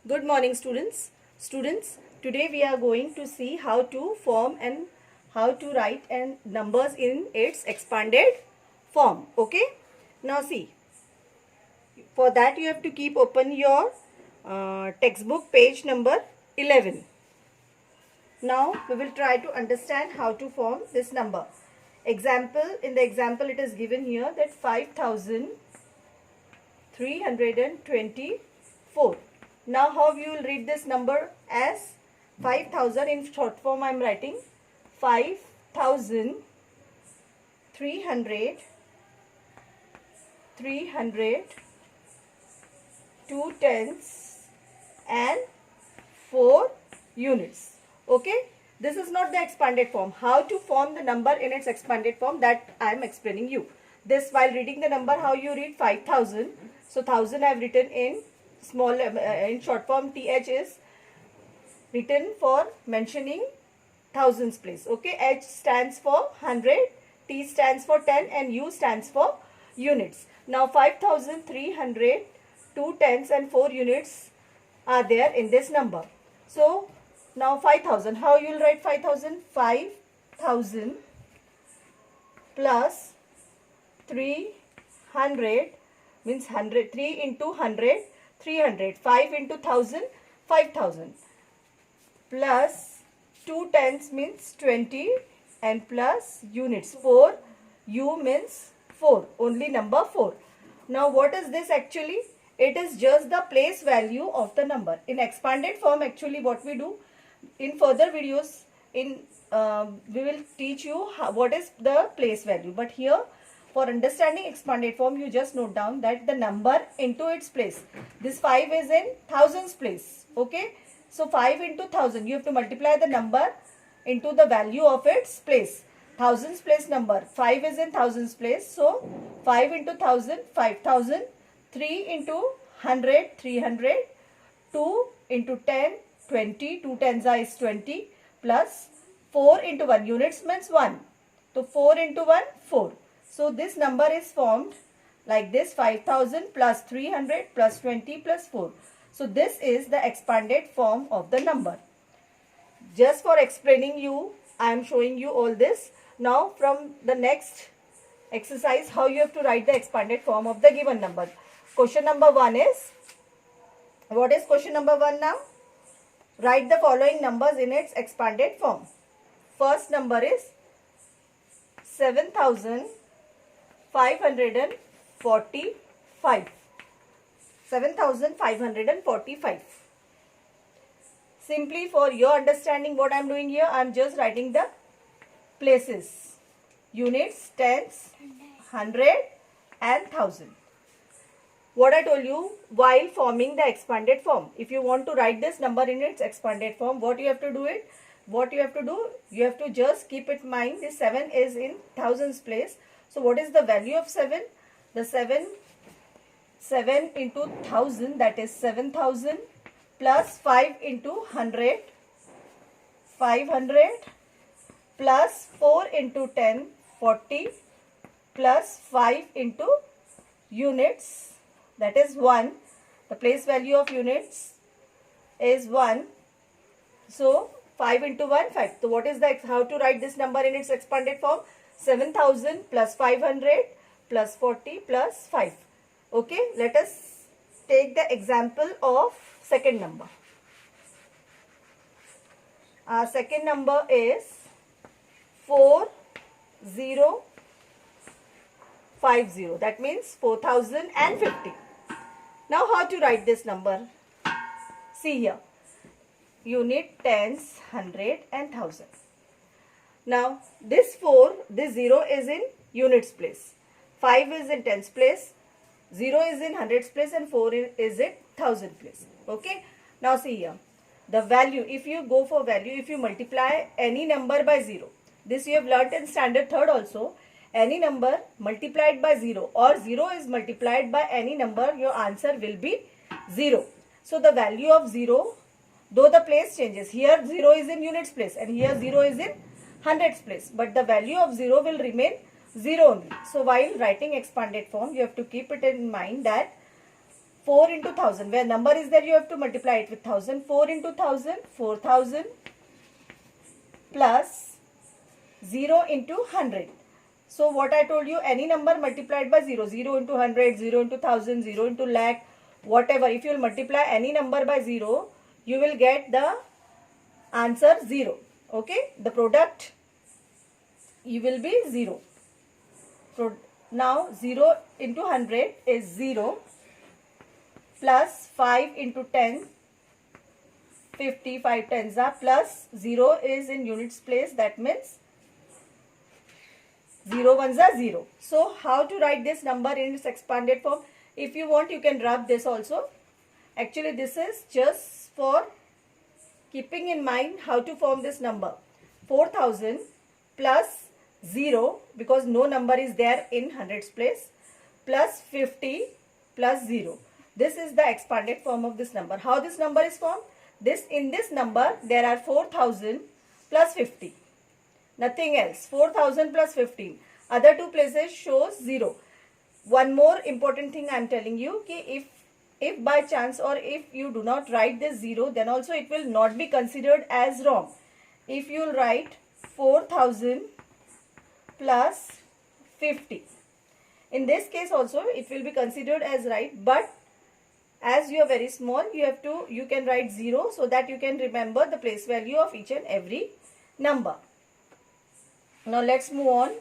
Good morning students. Today we are going to see how to form and how to write and numbers in its expanded form. Okay. Now see, for that you have to keep open your textbook page number 11. Now we will try to understand how to form this number. In the example it is given here that 5,324. Now how you will read this number as 5,000 in short form. I am writing 5,300 2 tenths and 4 units. Okay, this is not the expanded form. How to form the number in its expanded form, that I am explaining you. This, while reading the number, how you read 5,000. So 1000 I have written in small in short form. TH is written for mentioning thousands place. Okay, H stands for 100, T stands for 10 and U stands for units. Now 5,300 2 tenths and 4 units are there in this number. So now 5,000, how you will write 5,000? 5,000 plus 300 means 100. 3 into 100, 300. 5 into 1000, 5,000. Plus 2 tenths means 20 and plus units. 4, U means 4, only number 4. Now what is this actually? It is just the place value of the number. In expanded form, actually what we do, in further videos, we will teach you what is the place value. But here, for understanding expanded form, you just note down that the number into its place. This 5 is in thousands place. Okay. So 5 into 1000. You have to multiply the number into the value of its place. Thousands place number. 5 is in thousands place. So 5 into 1000, 5,000. 3 into 100, 300. 2 into 10, 20. 2 tens is 20. Plus 4 into 1. Units means 1. So 4 into 1, 4. So this number is formed like this: 5,000 plus 300 plus 20 plus 4. So this is the expanded form of the number. Just for explaining you, I am showing you all this. Now from the next exercise, how you have to write the expanded form of the given number. Question number 1 is, what is question number 1 now? Write the following numbers in its expanded form. First number is 7,545. 7,545. Simply for your understanding, what I am doing here, I am just writing the places. Units, tenths, 100 and 1000. What I told you while forming the expanded form. If you want to write this number in its expanded form, what you have to do it? What you have to do? You have to just keep in mind this 7 is in thousands place. So what is the value of 7? The 7 into 1000, that is 7,000, plus 5 into 100, 500, plus 4 into 10, 40, plus 5 into units, that is 1. The place value of units is 1. So 5 into 1, 5. So what is the, how to write this number in its expanded form? 7,000 plus 500 plus 40 plus 5. Okay, let us take the example of second number. Our second number is 4050. That means 4050. Now how to write this number? See here. Unit, tens, 100 and 1000. Now this 4, this 0 is in units place. 5 is in tens place. 0 is in hundreds place and 4 is in thousand place. Okay. Now see here. The value, if you go for value, if you multiply any number by 0. This you have learnt in standard third also. Any number multiplied by 0 or 0 is multiplied by any number, your answer will be 0. So the value of 0, though the place changes, here 0 is in units place and here 0 is in hundreds place, but the value of 0 will remain 0 only. So while writing expanded form, you have to keep it in mind that 4 into 1000. Where number is there, you have to multiply it with 1000. 4 into 1000, 4000 plus 0 into 100. So what I told you, any number multiplied by 0, 0 into 100, 0 into 1000, 0 into lakh, whatever. If you will multiply any number by 0, you will get the answer 0. Okay, the product you will be 0. So now 0 into 100 is 0 plus 5 into 10, 50, 5 tens are plus 0 is in units place, that means 0 ones are 0. So how to write this number in its expanded form? If you want, you can rub this also. Actually this is just for keeping in mind how to form this number. 4000 plus 0, because no number is there in hundreds place, plus 50 plus 0. This is the expanded form of this number. How this number is formed? In this number there are 4000 plus 50. Nothing else. 4000 plus 15. Other two places shows 0. One more important thing I am telling you, ki if by chance or if you do not write this 0, then also it will not be considered as wrong. If you write 4000 plus 50, in this case also it will be considered as right, but as you are very small, you can write 0 so that you can remember the place value of each and every number. Now let's move on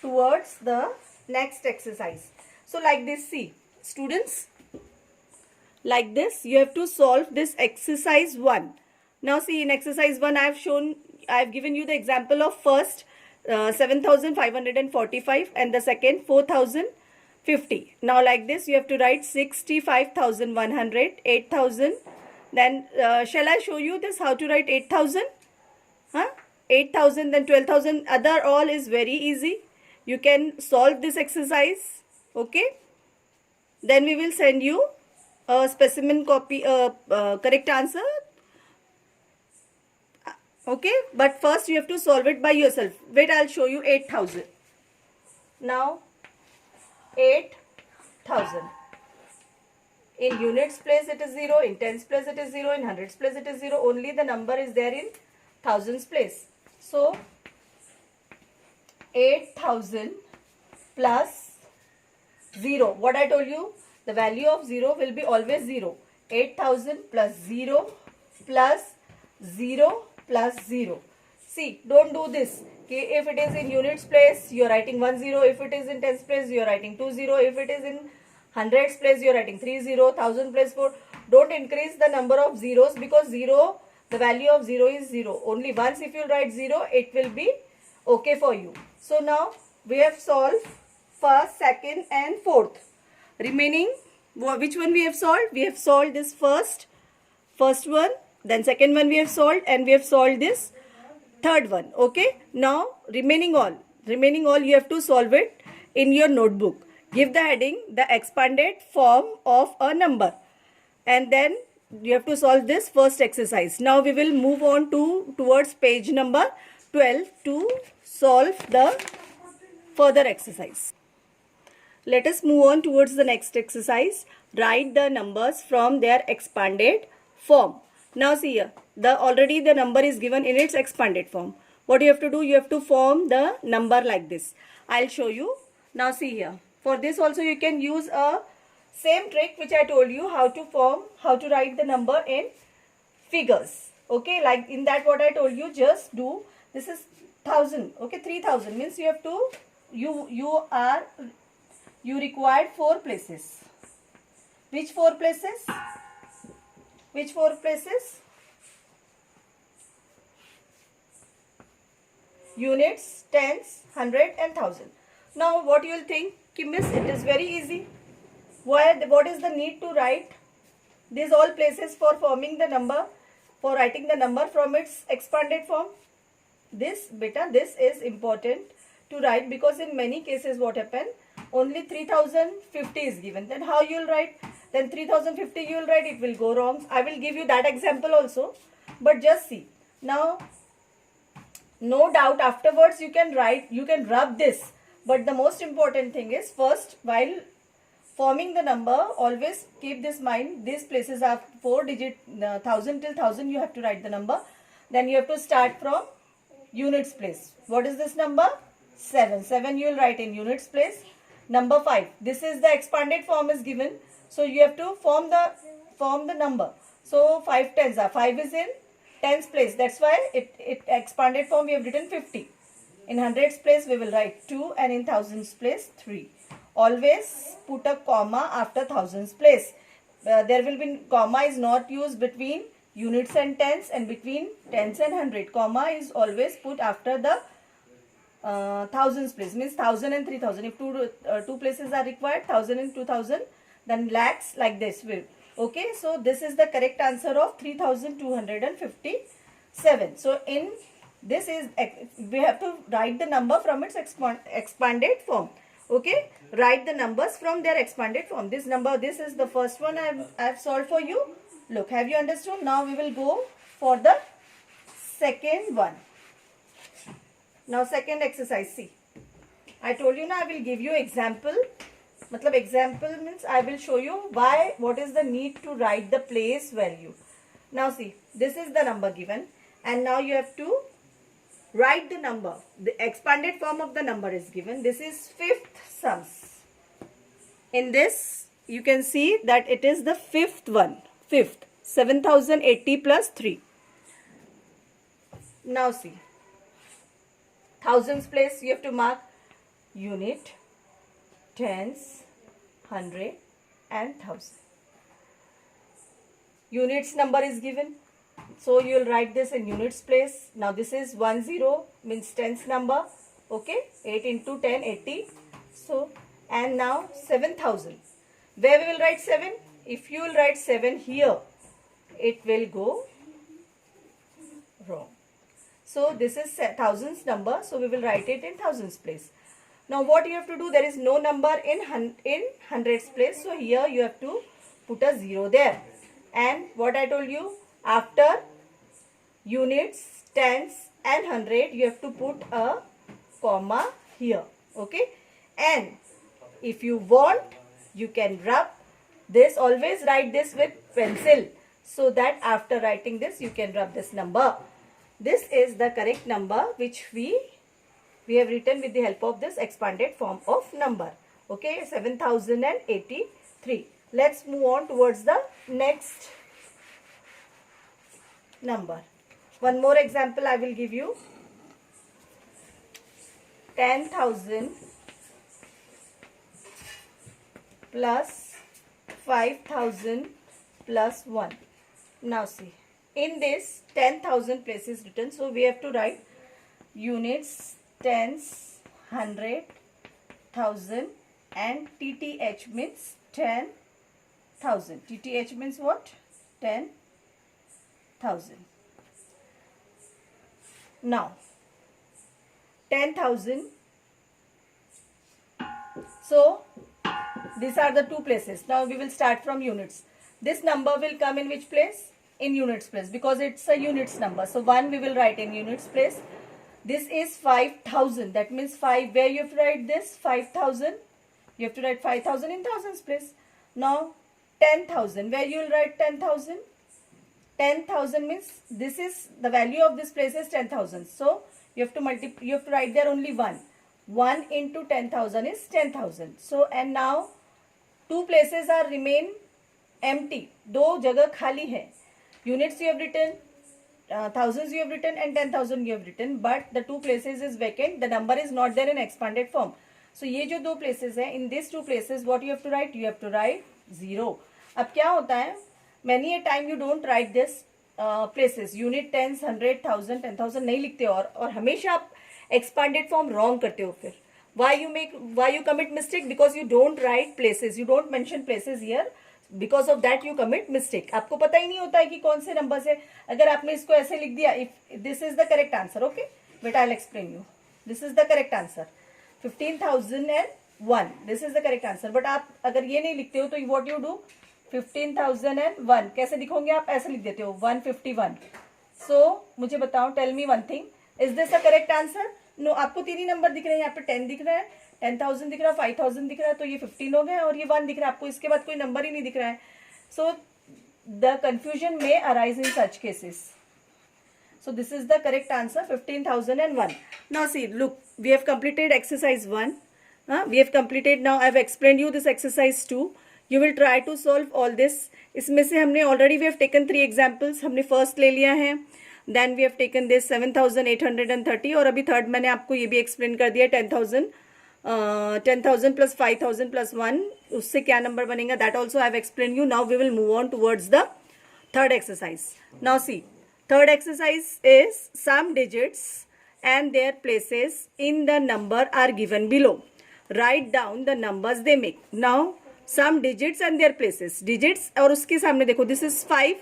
towards the next exercise. So like this, see students, like this you have to solve this exercise 1. Now see, in exercise 1 I have given you the example of first 7545 and the second 4050. Now like this you have to write 65,100, 8,000. Then shall I show you this how to write 8,000? 8,000, then 12,000. Other all is very easy. You can solve this exercise. Okay. Then we will send you a specimen copy, correct answer. Okay. But first you have to solve it by yourself. Wait, I'll show you 8,000. Now 8,000. In units place it is 0. In tens place it is 0. In hundreds place it is 0. Only the number is there in thousands place. So 8,000 plus 0. What I told you, the value of 0 will be always 0. 8,000 plus 0 plus 0 plus 0. See, don't do this. Okay, if it is in units place, you are writing 10. If it is in tens place, you are writing 20. If it is in hundreds place, you are writing 30. 1000 place 4. Don't increase the number of zeros, because 0, the value of 0 is 0. Only once if you write 0, it will be okay for you. So now we have solved first, second and fourth. Remaining, which one we have solved? We have solved this first one, then second one we have solved, and we have solved this third one. Okay. Now remaining all you have to solve it in your notebook. Give the heading the expanded form of a number, and then you have to solve this first exercise. Now we will move on towards page number 12 to solve the further exercise. Let us move on towards the next exercise. Write the numbers from their expanded form. Now see here, already the number is given in its expanded form. What you have to do, you have to form the number like this. I'll show you. Now see here. For this also you can use a same trick which I told you how to write the number in figures. Okay, like in that what I told you, just do, this is 1000. Okay, 3000 means you have to, you required 4 places. Which 4 places? Which 4 places? Units, tens, 100 and 1000. Now what you will think, miss, it is very easy. What is the need to write these all places for forming the number, for writing the number from its expanded form? This is important to write, because in many cases what happen, only 3050 is given. Then how you will write? Then 3050 you will write, it will go wrong. I will give you that example also, but just see. Now no doubt afterwards you can write, you can rub this, but the most important thing is first, while forming the number, always keep this mind, these places are 4 digit, 1000 till 1000 you have to write the number. Then you have to start from units place. What is this number? 7. 7 you will write in units place. Number 5. This is the expanded form is given. So you have to form the number. So 5 tens are, 5 is in tens place. That's why it expanded form we have written 50. In hundreds place we will write 2 and in thousands place 3. Always put a comma after thousands place. There will be comma is not used between units and tens and between tens and hundred. Comma is always put after the thousands place. Means 1000 and 3000. If two places are required, 1000 and 2000, then lakhs like this will. Okay, so this is the correct answer of 3257. So in this is, we have to write the number from its expanded form. Okay, write the numbers from their expanded form. This number, this is the first one I have solved for you. Look, have you understood? Now we will go for the second one. Now second exercise, see. I told you now I will give you example. Matlab example means I will show you why, what is the need to write the place value. Now see, this is the number given and now you have to write the number. The expanded form of the number is given. This is fifth sums. In this you can see that it is the fifth one. Fifth, 7080 plus 3. Now see, thousands place you have to mark unit, tens, hundred and thousand. Units number is given. So you will write this in units place. Now this is 10 means tens number. Okay, 8 into 10, 80. So, and now 7000. Where we will write 7? If you will write 7 here, it will go wrong. So this is thousands number. So we will write it in thousands place. Now what you have to do, there is no number in hundreds place. So here you have to put a 0 there. And what I told you, after units, tens and hundred, you have to put a comma here. Okay. And if you want, you can rub this. Always write this with pencil, so that after writing this, you can rub this number. This is the correct number which we have written with the help of this expanded form of number. Okay, 7083. Let's move on towards the next number. One more example I will give you. 10,000 plus 5,000 plus 1. Now see, in this 10,000 place is written, so we have to write units, tens, hundred, thousand and TTH means 10,000. TTH means what? 10,000. Now 10,000. So these are the two places. Now we will start from units. This number will come in which place? In units place, because it's a units number. So 1 we will write in units place. This is 5,000. That means 5. Where you have to write this? 5,000. You have to write 5,000 in thousands place. Now 10,000. Where you will write 10,000? 10,000 means this is the value of this place is 10,000. So you have to multiply. You have to write there only 1. 1 into 10,000 is 10,000. So and now two places are remain empty. दो जगह खाली है. Units you have written, thousands you have written and 10,000 you have written, but the two places is vacant. The number is not there in expanded form. So ये जो दो places है, in these two places what you have to write? You have to write 0. अब क्या होता है? Many a time you don't write this places. Unit, tens, 100, 1000, 10,000 नहीं लिखते और हमेशा आप expanded form wrong करते हो फिर. Why you commit mistake? Because you don't write places. You don't mention places here. Because of that you commit mistake. आपको पता ही नहीं होता है कि कौन से नंबर से. अगर आपने इसको ऐसे लिख दिया, if this is the correct answer, okay, but I'll explain you. This is the correct answer. 15,001. This is the correct answer. But आप अगर ये नहीं लिखते हो तो what you do? 15,001 कैसे लिखोगे आप? ऐसे लिख देते हो 151. So मुझे बताओ, tell me one thing. Is this a correct answer? No. आपको तीन ही नंबर दिख रहे हैं. यहाँ पे 10 दिख रहा है, 10,000 दिख रहा है, 5,000 दिख रहा है, तो ये 15 हो गया और ये 1 दिख रहा है आपको, इसके बाद कोई नंबर ही नहीं दिख रहा है. So the confusion may arise in such cases. So this is the correct answer, 15,001. Now see, look, we have completed exercise 1. We have completed, now I have explained you this exercise 2. You will try to solve all this. इसमें से हमने already we have taken 3 examples. हमने first ले लिया है. Then we have taken this 7,830 और अभी third मैंने आपको ये भी explain कर दिया 10,000 plus 5,000 plus 1. उससे क्या number बनेगा that also I have explained you. Now we will move on towards the third exercise. Now see. Third exercise is some digits and their places in the number are given below. Write down the numbers they make. Now some digits and their places. Digits और उसके सामने देखो, this is 5.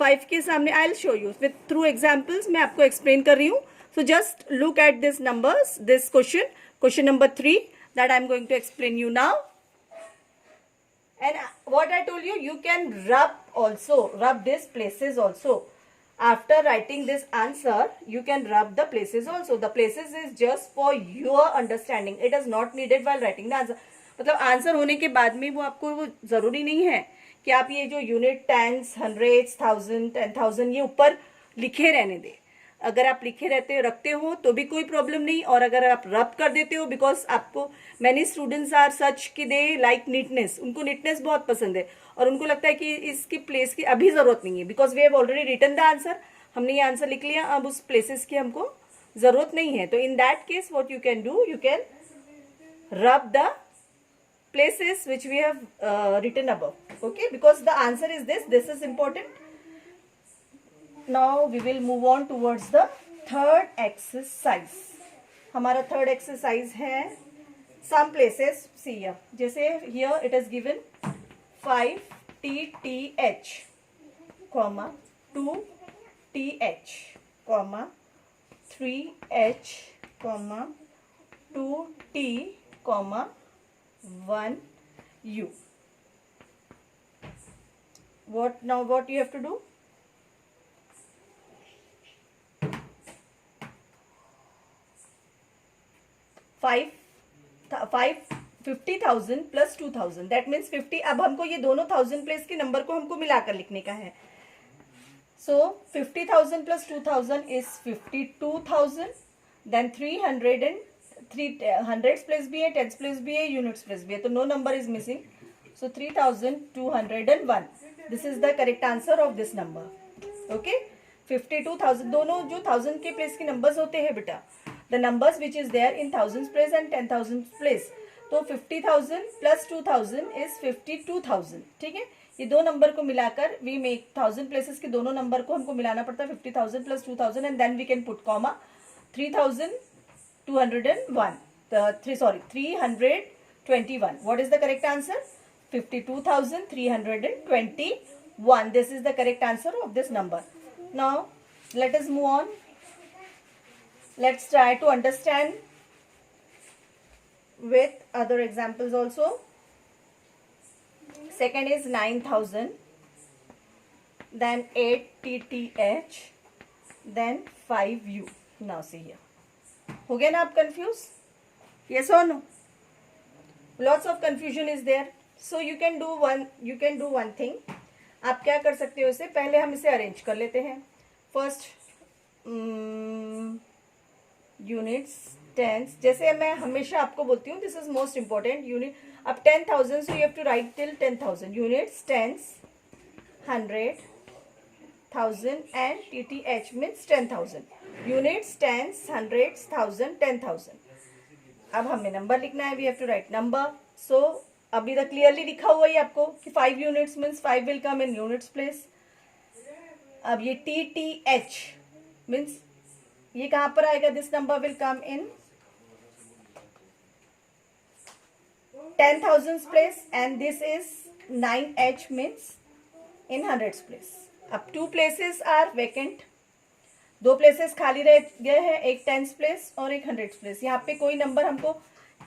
5 के सामने I'll show you with through examples. मैं आपको explain कर रही हूँ. So just look at this numbers. This question number 3 that I'm going to explain you now. And what I told you, you can rub these places also. After writing this answer, you can rub the places also. The places is just for your understanding. It is not needed while writing the answer. मतलब answer होने के बाद में वो आपको वो जरूरी नहीं है कि आप ये जो यूनिट, टेंस, हंड्रेड्स, 1000, 10,000 ये ऊपर लिखे रहने दे. अगर आप लिखे रखते हो तो भी कोई प्रॉब्लम नहीं, और अगर आप रब कर देते हो, बिकॉज आपको मैनी स्टूडेंट्स आर सच कि दे लाइक नीटनेस, उनको नीटनेस बहुत पसंद है और उनको लगता है कि इसकी प्लेस की अभी जरूरत नहीं है, because we have already written the answer. हमने ये आंसर लिख लिया, अब उस प्लेसेस की हमको जरूरत नहीं है. तो in that case what you can do, you can रब the places which we have written above. Okay, because the answer is this is important. Now we will move on towards the third exercise. हमारा third exercise है some places. See here, जैसे here it is given 5TTH, 2TH, 3H, 2T, 1U. What you have to do? Five 50,000 plus 2,000. That means 50. अब हमको ये दोनों 1000 place के number को हमको मिलाकर लिखने का है. So 50,000 plus 2,000 is 52,000. Then 300 and 300 place भी है, 10 प्लेस भी है, यूनिट्स प्लेस भी है, तो no number is missing. So 3,201. This is the correct answer of this number. Okay, 52,000. दोनों जो 1000 के प्लेस के नंबर्स होते हैं बेटा, the numbers which is there in 1000 place and 10,000 place. तो 50,000 plus 2,000 is 52,000. ठीक है, ये दो नंबर को मिलाकर we make 1000 places के दोनों नंबर को हमको मिलाना पड़ता है 50,000 plus 2,000 and then we can put comma 3,201. 321. What is the correct answer? 52,321. This is the correct answer of this number. Now let us move on. Let's try to understand with other examples also. Second is 9,000, then 8TTH, then 5U. Now see here. हो गया ना आप confused? Yes or no? Lots of confusion is there. So you can do one thing. आप क्या कर सकते हो, इसे पहले हम इसे अरेंज कर लेते हैं. फर्स्ट यूनिट्स, टेंस, जैसे मैं हमेशा आपको बोलती हूँ this is most important. Unit अब 10,000, so you have to write till 10,000. Units, tens, 100, 1000 and TTH means 10,000. Units, tens, 100, 1000, 10,000. अब हमें नंबर लिखना है, we have to write number. So अभी तक क्लियरली लिखा हुआ है आपको कि 5 units means 5 will come in units place. अब ये TTH मीन्स ये कहां पर आएगा, this number will come in 10,000 place and this is 9H means in 100 place. अब 2 प्लेसेस आर वेकेंट, 2 प्लेसेस खाली रह गए हैं, एक 10 प्लेस और एक 100 प्लेस. यहाँ पे कोई नंबर हमको,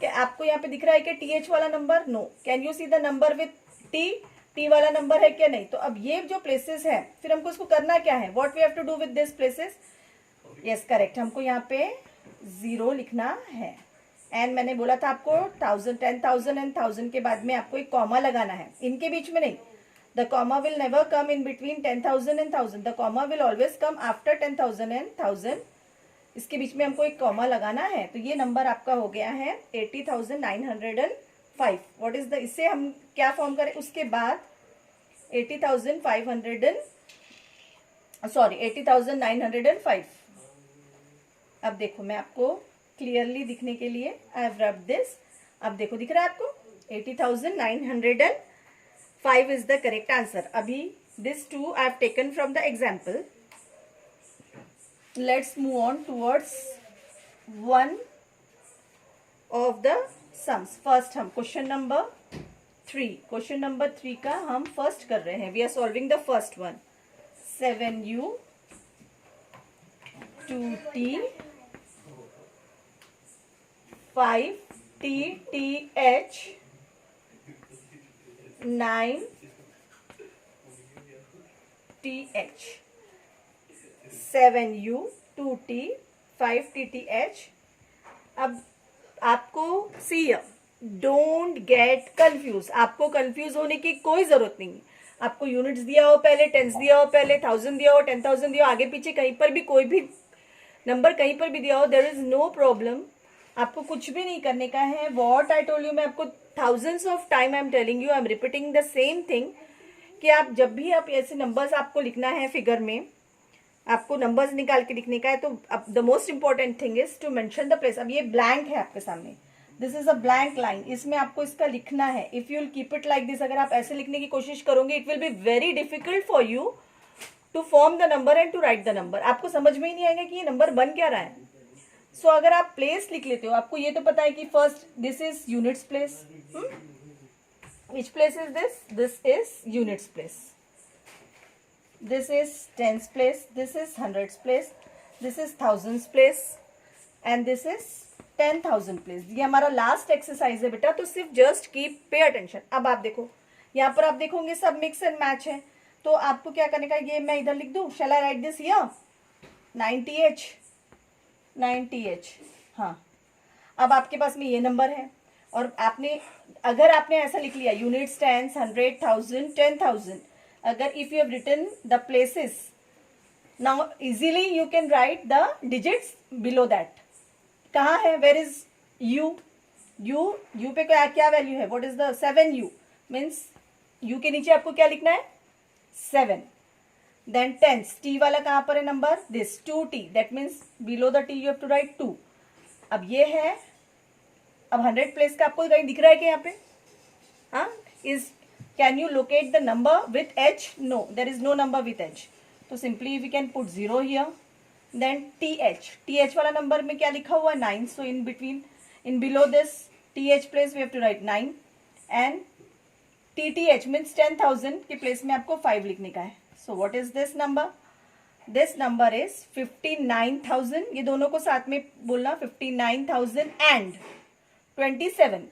आपको यहाँ पे दिख रहा है कि TH वाला number? No. Can you see the number with T वाला नंबर है क्या? नहीं. तो अब ये जो प्लेसेस है, फिर हमको इसको करना क्या है, what we have to do with this places? Yes correct, हमको यहाँ पे 0 लिखना है. एंड मैंने बोला था आपको 1000, 10,000 एंड 1000 के बाद में आपको एक कॉमा लगाना है, इनके बीच में नहीं. The comma will never come in between 10,000 and 1000. The comma will always come after 10,000 and 1000. इसके बीच में हमको एक कॉमा लगाना है. तो ये नंबर आपका हो गया है 80,905. व्हाट इज द, इससे हम क्या फॉर्म करें, उसके बाद 80,905. अब देखो मैं आपको क्लियरली दिखने के लिए आई हैव रब्ड दिस. अब देखो दिख रहा है आपको 80,905 इज द करेक्ट आंसर. अभी this too I have taken from the example. Let's move on towards one of the sums. First हम क्वेश्चन नंबर 3 का हम फर्स्ट कर रहे हैं. We are solving the first one. 7u 2t 5tth 9th 7u 2t 5tth. अब आपको see, don't get confuse. आपको confuse होने की कोई जरूरत नहीं. आपको यूनिट्स दिया हो पहले, टेंस दिया हो पहले, 1000 दिया हो, 10,000 दिया हो, आगे पीछे कहीं पर भी कोई भी नंबर कहीं पर भी दिया हो, देयर इज नो प्रॉब्लम. आपको कुछ भी नहीं करने का है. व्हाट आई टोल्ड यू, मैं आपको thousands of time I am telling you, I am repeating the same thing कि आप जब भी आप ऐसे नंबर्स आपको लिखना है फिगर में, आपको नंबर्स निकाल के लिखने का है, तो the most important thing is to mention the place. अब ये ब्लैंक है आपके सामने, this is a blank line, इसमें आपको इसका लिखना है. If you will keep it like this, अगर आप ऐसे लिखने की कोशिश करोगे, it will be very difficult for you to form the number and to write the number. आपको समझ में ही नहीं आएगा कि ये नंबर बन क्या रहा है. सो अगर आप प्लेस लिख लेते हो, आपको ये तो पता है कि first this is units place. Which place is this? This is units place. This is tens place. This is hundreds place. This is thousands place and this is 10,000 place. ये हमारा लास्ट एक्सरसाइज है बेटा, तो सिर्फ just keep pay attention. अब आप देखो, यहाँ पर आप देखोगे सब मिक्स एंड मैच है. तो आपको क्या करने का, ये मैं इधर लिख दूं. शैल आई राइट दिस हियर? 90h. हाँ, अब आपके पास में ये नंबर है और आपने, अगर आपने ऐसा लिख लिया यूनिट्स, टेंस, 100, 1000, 10,000, अगर if you have written the places, now easily you can write the digits below that. कहाँ है, वेर इज यू? यू पे क्या वैल्यू है? What is the 7u means u के नीचे आपको क्या लिखना है? 7. देन टेंस, t वाला कहाँ पर है number? This 2t, that means below the t you have to write 2. अब ये है, अब 100 प्लेस का आपको दिख रहा है क्या यहाँ पे? हाँ, is can you locate the number with h? No, there is no number with h. तो simply we can put 0 here. Then th वाला नंबर में क्या लिखा हुआ है? 9. So in between, in below this th place we have to write 9 and tth means 10,000 के place में आपको 5 लिखने का है. So what is this number? This number is 59,000. ये दोनों को साथ में बोलना, 59,000 and 27.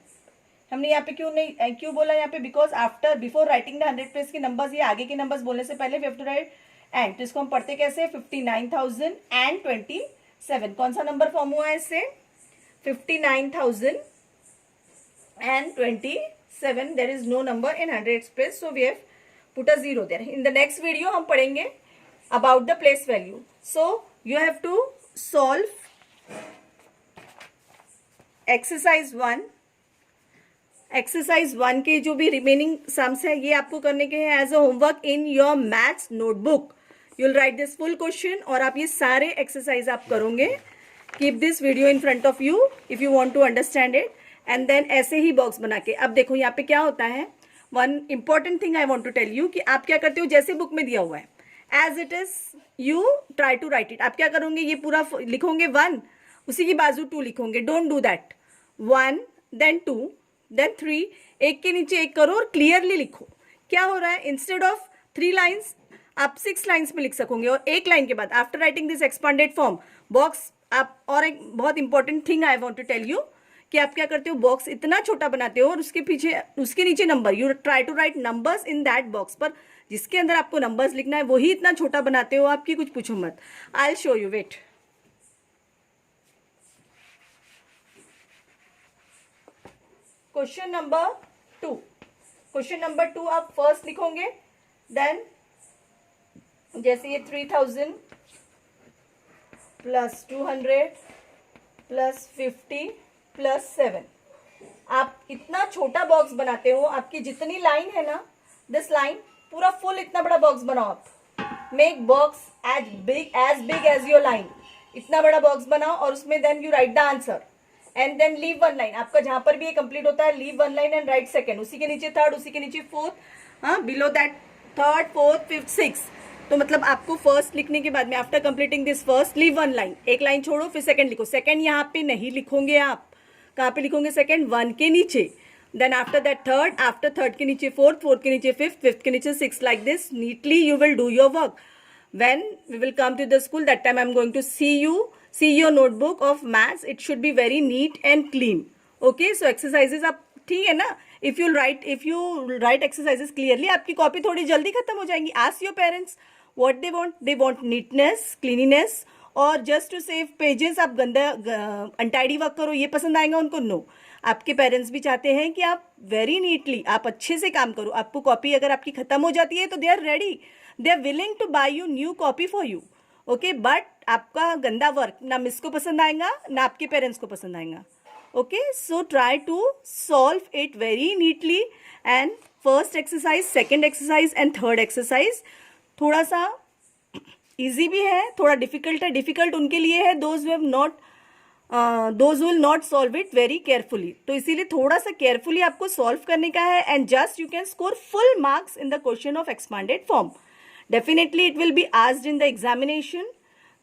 हमने यहाँ पे क्यों बोला यहाँ पे? Because after before writing the 100 place के नंबर्स, ये आगे के नंबर्स बोलने से पहले we have to write and. तो इसको हम पढ़ते कैसे? 59,000 and 27. कौन सा नंबर फॉर्म हुआ है इससे? 59,000 and 27. There is no number in 100 place, so we have put a 0 there. In the next video हम पढ़ेंगे about the place value. So you have to solve exercise 1. Exercise 1 के जो भी रिमेनिंग सम्स है, ये आपको करने के हैं as a homework in your maths notebook. You will write this full question और आप ये सारे एक्सरसाइज आप करोगे. Keep this video in front of you if you want to understand it and then ऐसे ही बॉक्स बना के. अब देखो यहाँ पे क्या होता है, one important thing I want to tell you कि आप क्या करते हो, जैसे बुक में दिया हुआ है as it is you try to write it. आप क्या करोगे, ये पूरा लिखोगे 1, उसी की बाजू 2 लिखोगे. Don't do that. 1 then 2 then 3, एक के नीचे एक करो और क्लियरली लिखो. क्या हो रहा है, इंस्टेड ऑफ 3 लाइन्स आप 6 लाइन्स में लिख सकोगे. और एक लाइन के बाद after writing this expanded form box आप, और एक बहुत important thing I want to tell you कि आप क्या करते हो, बॉक्स इतना छोटा बनाते हो और उसके नीचे number, you try to write numbers in that box. पर जिसके अंदर आपको नंबर्स लिखना है वही इतना छोटा बनाते हो आपकी, कुछ पूछो मत. I will show you, wait. Question number 2. Question number 2 आप फर्स्ट लिखोगे, देन जैसे ये 3000 प्लस 200 प्लस 50 प्लस 7. आप इतना छोटा बॉक्स बनाते हो, आपकी जितनी लाइन है ना, दिस लाइन पूरा फुल इतना बड़ा बॉक्स बनाओ आप. Make box as big as your line. इतना बड़ा बॉक्स बनाओ और उसमें then you write the answer and then leave one line. आपका जहां पर भी ये कंप्लीट होता है, leave one line and write second. उसी के नीचे थर्ड, उसी के नीचे फोर्थ, हाँ, below that third, fourth, fifth, six. तो मतलब आपको फर्स्ट लिखने के बाद में, after completing this first, leave one line, एक लाइन छोड़ो, फिर सेकंड लिखो. सेकंड यहाँ पे नहीं लिखोगे आप. कहाँ पे लिखोगे सेकंड? 1 के नीचे. Then after that third, after third के नीचे फोर्थ, फोर्थ के नीचे फिफ्थ, फिफ्थ के नीचे six. Like this neatly you will do your work. When we will come to the school, that time I am going to see your notebook of maths. It should be very neat and clean. Okay, so exercises आप ठीक है ना. If you write exercises clearly, आपकी copy थोड़ी जल्दी खत्म हो जाएंगी. Ask your parents what they want. They want neatness, cleanliness, और जस्ट टू सेव पेजेस आप गंदा अनटाइडी वर्क करो, ये पसंद आएगा उनको? नो. आपके पेरेंट्स भी चाहते हैं कि आप वेरी नीटली, आप अच्छे से काम करो. आपको कॉपी अगर आपकी खत्म हो जाती है तो they are ready, they are willing to buy you new copy for you. Okay, but आपका गंदा वर्क ना मिस को पसंद आएगा ना आपके पेरेंट्स को पसंद आएगा. Okay, so try to solve it very neatly. And first exercise, second exercise and third exercise थोड़ा सा इजी भी है, थोड़ा डिफिकल्ट है. डिफिकल्ट उनके लिए है those will not solve it very carefully. तो इसीलिए थोड़ा सा केयरफुली आपको सॉल्व करने का है. And just you can score full marks in the question of expanded form. Definitely it will be asked in the examination.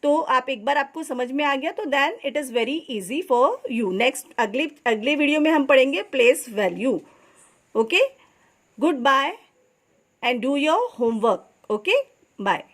तो आप एक बार आपको समझ में आ गया तो then it is very easy for you. Next अगले वीडियो में हम पढ़ेंगे place value. Okay, goodbye and do your homework. Okay, bye.